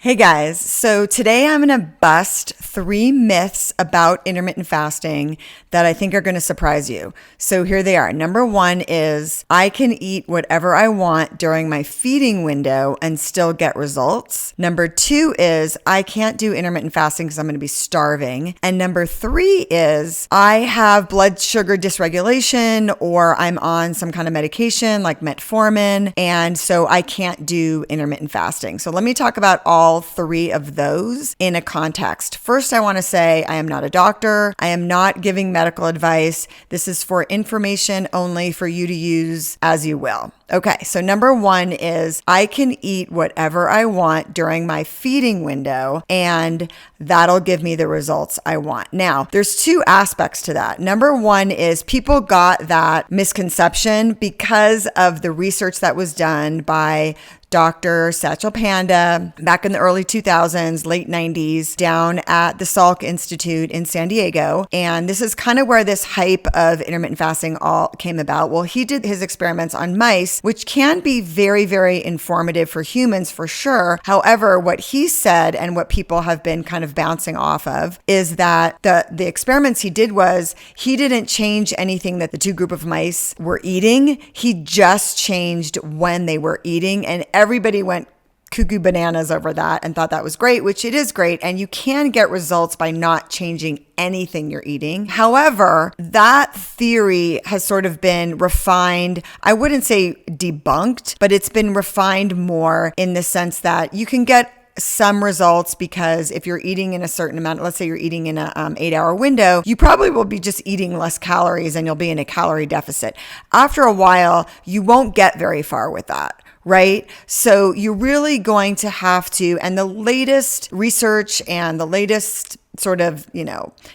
Hey guys, so today I'm going to bust 3 myths about intermittent fasting that I think are going to surprise you. So here they are. Number 1 is I can eat whatever I want during my feeding window and still get results. Number 2 is I can't do intermittent fasting because I'm going to be starving. And number 3 is I have blood sugar dysregulation or I'm on some kind of medication like metformin, and so I can't do intermittent fasting. So let me talk about all 3 of those in a context. First, I want to say I am not a doctor. I am not giving medical advice. This is for information only for you to use as you will. Okay, so number 1 is I can eat whatever I want during my feeding window and that'll give me the results I want. Now, there's 2 aspects to that. Number 1 is people got that misconception because of the research that was done by Dr. Satchel Panda back in the early 2000s, late 90s, down at the Salk Institute in San Diego. And this is kind of where this hype of intermittent fasting all came about. Well, he did his experiments on mice, which can be very, very informative for humans for sure. However, what he said and what people have been kind of bouncing off of is that the experiments he did was he didn't change anything that the 2 group of mice were eating. He just changed when they were eating, and everybody went cuckoo bananas over that and thought that was great, which it is great. And you can get results by not changing anything you're eating. However, that theory has sort of been refined. I wouldn't say debunked, but it's been refined more in the sense that you can get some results because if you're eating in a certain amount, let's say you're eating in a 8-hour window, you probably will be just eating less calories and you'll be in a calorie deficit. After a while, you won't get very far with that. Right? So you're really going to have to, and the latest research and the latest sort of,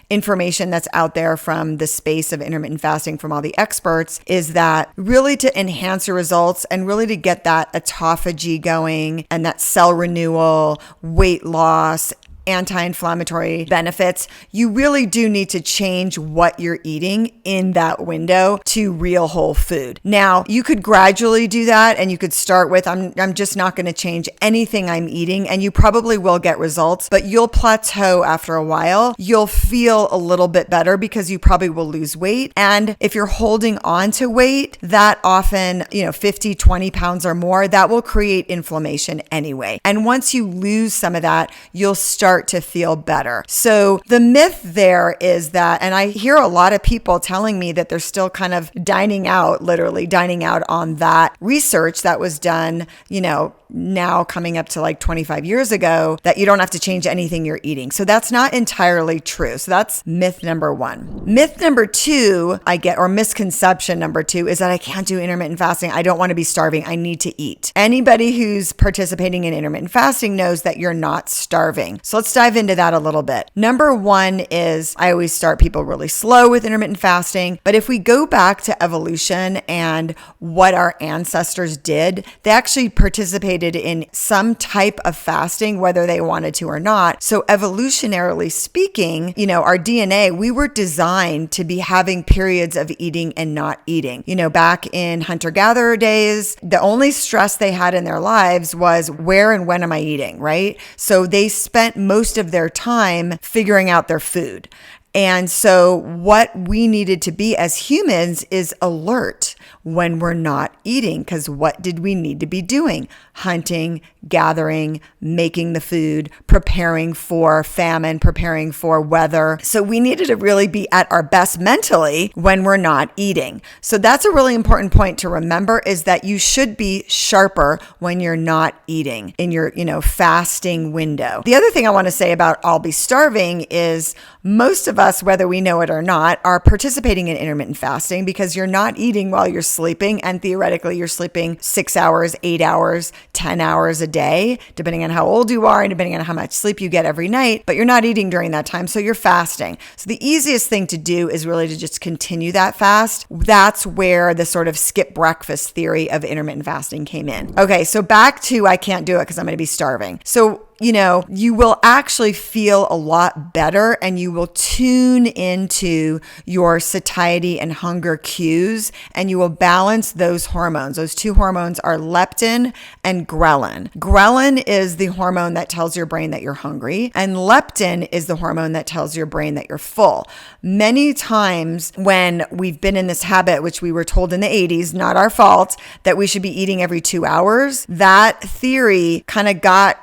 information that's out there from the space of intermittent fasting from all the experts is that really to enhance your results and really to get that autophagy going and that cell renewal, weight loss, anti-inflammatory benefits, you really do need to change what you're eating in that window to real whole food. Now, you could gradually do that and you could start with, I'm just not going to change anything I'm eating, and you probably will get results, but you'll plateau after a while. You'll feel a little bit better because you probably will lose weight. And if you're holding on to weight, that often, 50, 20 pounds or more, that will create inflammation anyway. And once you lose some of that, you'll start to feel better. So the myth there is that, and I hear a lot of people telling me that they're still kind of literally dining out on that research that was done, now coming up to like 25 years ago, that you don't have to change anything you're eating. So that's not entirely true. So that's myth number 1. Myth number 2 misconception number 2 is that I can't do intermittent fasting. I don't want to be starving. I need to eat. Anybody who's participating in intermittent fasting knows that you're not starving. So let's dive into that a little bit. Number 1 is I always start people really slow with intermittent fasting. But if we go back to evolution and what our ancestors did, they actually participated in some type of fasting, whether they wanted to or not. So evolutionarily speaking, our DNA, we were designed to be having periods of eating and not eating. Back in hunter-gatherer days, the only stress they had in their lives was where and when am I eating, right? So they spent most of their time figuring out their food. And so what we needed to be as humans is alert when we're not eating, because what did we need to be doing? Hunting, gathering, making the food, preparing for famine, preparing for weather. So we needed to really be at our best mentally when we're not eating. So that's a really important point to remember, is that you should be sharper when you're not eating in your, fasting window. The other thing I want to say about I'll be starving is most of us, whether we know it or not, are participating in intermittent fasting because you're not eating while you're sleeping, and theoretically you're sleeping 6 hours, 8 hours, 10 hours a day, depending on how old you are and depending on how much sleep you get every night, but you're not eating during that time, so you're fasting. So the easiest thing to do is really to just continue that fast. That's where the sort of skip breakfast theory of intermittent fasting came in. Okay, so back to I can't do it because I'm going to be starving. So you will actually feel a lot better, and you will tune into your satiety and hunger cues, and you will balance those hormones. Those two hormones are leptin and ghrelin. Ghrelin is the hormone that tells your brain that you're hungry, and leptin is the hormone that tells your brain that you're full. Many times when we've been in this habit, which we were told in the 80s, not our fault, that we should be eating every 2 hours, that theory kind of got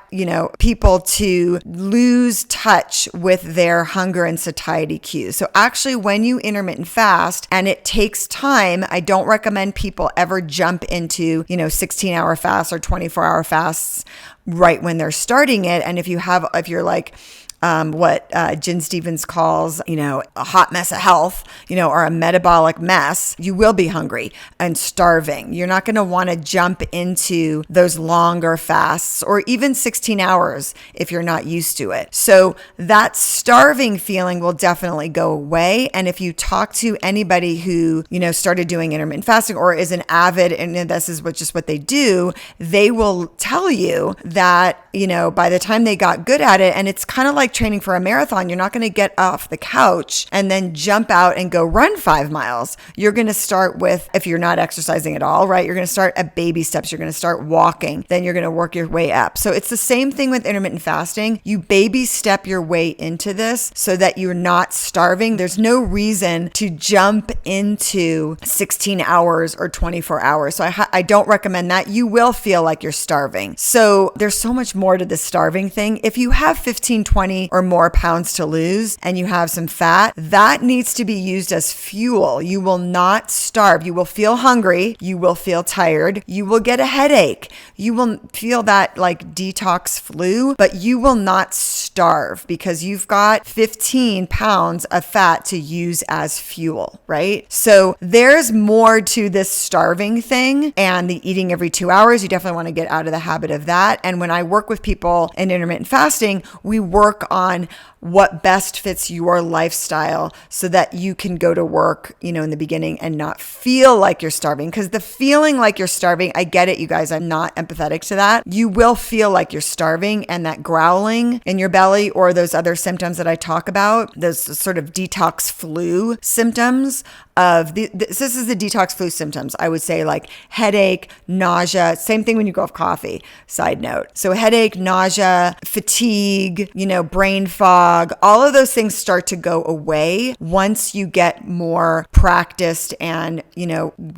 people to lose touch with their hunger and satiety cues. So actually, when you intermittent fast and it takes time, I don't recommend people ever jump into, 16-hour fasts or 24-hour fasts right when they're starting it. And if you're like, what Jen Stevens calls, a hot mess of health, or a metabolic mess, you will be hungry and starving. You're not going to want to jump into those longer fasts or even 16 hours if you're not used to it. So that starving feeling will definitely go away. And if you talk to anybody who, started doing intermittent fasting or is an avid, and this is just what they do, they will tell you that, by the time they got good at it, and it's kind of like training for a marathon, you're not going to get off the couch and then jump out and go run 5 miles. You're going to start with, if you're not exercising at all, right? You're going to start at baby steps. You're going to start walking. Then you're going to work your way up. So it's the same thing with intermittent fasting. You baby step your way into this so that you're not starving. There's no reason to jump into 16 hours or 24 hours. So I don't recommend that. You will feel like you're starving. So there's so much more to the starving thing. If you have 15, 20 or more pounds to lose and you have some fat, that needs to be used as fuel. You will not starve. You will feel hungry. You will feel tired. You will get a headache. You will feel that like detox flu, but you will not starve because you've got 15 pounds of fat to use as fuel, right? So there's more to this starving thing and the eating every 2 hours. You definitely want to get out of the habit of that. And when I work with people in intermittent fasting, we work on what best fits your lifestyle so that you can go to work, in the beginning and not feel like you're starving. Because the feeling like you're starving, I get it, you guys, I'm not empathetic to that. You will feel like you're starving, and that growling in your belly or those other symptoms that I talk about, those sort of detox flu symptoms of this is the detox flu symptoms. I would say like headache, nausea, same thing when you go off coffee, side note. So headache, nausea, fatigue, brain fog, all of those things start to go away once you get more practiced and,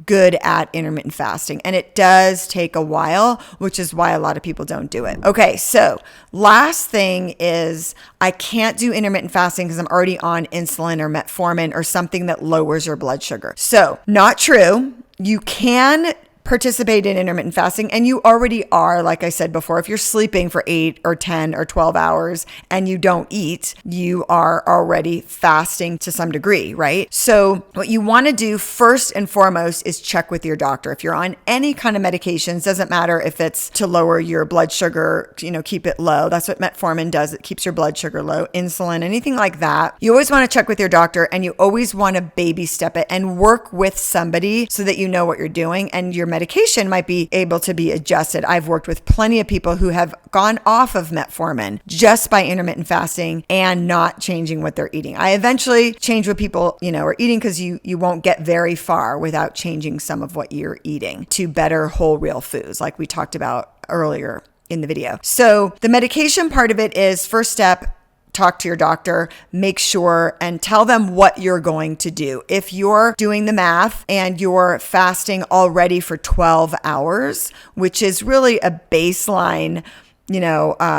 good at intermittent fasting. And it does take a while, which is why a lot of people don't do it. Okay, so last thing is I can't do intermittent fasting because I'm already on insulin or metformin or something that lowers your blood sugar. So, not true. You can participate in intermittent fasting, and you already are, like I said before. If you're sleeping for 8 or 10 or 12 hours and you don't eat, you are already fasting to some degree, right? So what you want to do first and foremost is check with your doctor. If you're on any kind of medications, doesn't matter if it's to lower your blood sugar, keep it low. That's what metformin does. It keeps your blood sugar low. Insulin, anything like that. You always want to check with your doctor, and you always want to baby step it and work with somebody so that you know what you're doing, and your medication might be able to be adjusted. I've worked with plenty of people who have gone off of metformin just by intermittent fasting and not changing what they're eating. I eventually change what people, are eating, because you won't get very far without changing some of what you're eating to better whole real foods, like we talked about earlier in the video. So the medication part of it is, first step, talk to your doctor, make sure and tell them what you're going to do. If you're doing the math and you're fasting already for 12 hours, which is really a baseline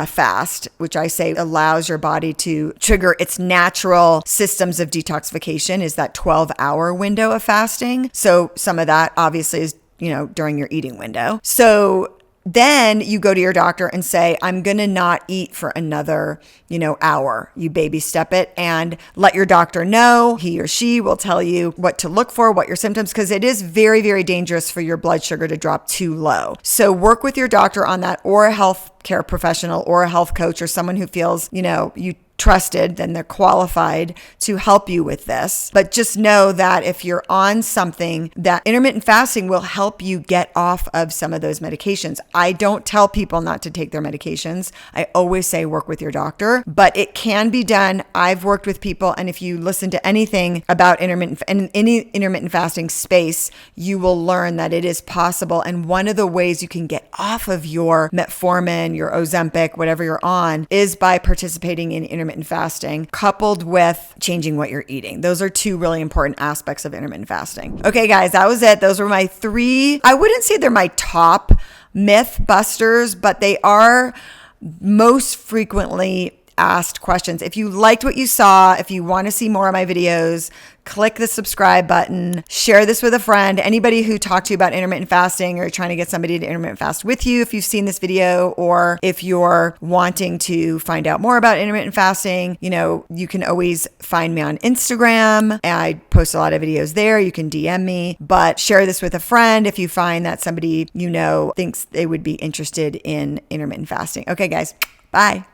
fast, which I say allows your body to trigger its natural systems of detoxification, is that 12-hour window of fasting. So some of that obviously is, during your eating window. So then you go to your doctor and say, I'm going to not eat for another, hour. You baby step it and let your doctor know. He or she will tell you what to look for, what your symptoms, because it is very, very dangerous for your blood sugar to drop too low. So work with your doctor on that, or a health care professional or a health coach or someone who feels, you trusted, then they're qualified to help you with this. But just know that if you're on something, that intermittent fasting will help you get off of some of those medications. I don't tell people not to take their medications. I always say work with your doctor, but it can be done. I've worked with people, and if you listen to anything about intermittent and any intermittent fasting space, you will learn that it is possible. And one of the ways you can get off of your metformin, your Ozempic, whatever you're on, is by participating in intermittent fasting, coupled with changing what you're eating. Those are two really important aspects of intermittent fasting. Okay, guys, that was it. Those were my three. I wouldn't say they're my top myth busters, but they are most frequently asked questions. If you liked what you saw, if you want to see more of my videos, click the subscribe button, share this with a friend, anybody who talked to you about intermittent fasting or trying to get somebody to intermittent fast with you if you've seen this video, or if you're wanting to find out more about intermittent fasting, you can always find me on Instagram. I post a lot of videos there. You can DM me, but share this with a friend if you find that somebody thinks they would be interested in intermittent fasting. Okay, guys, bye.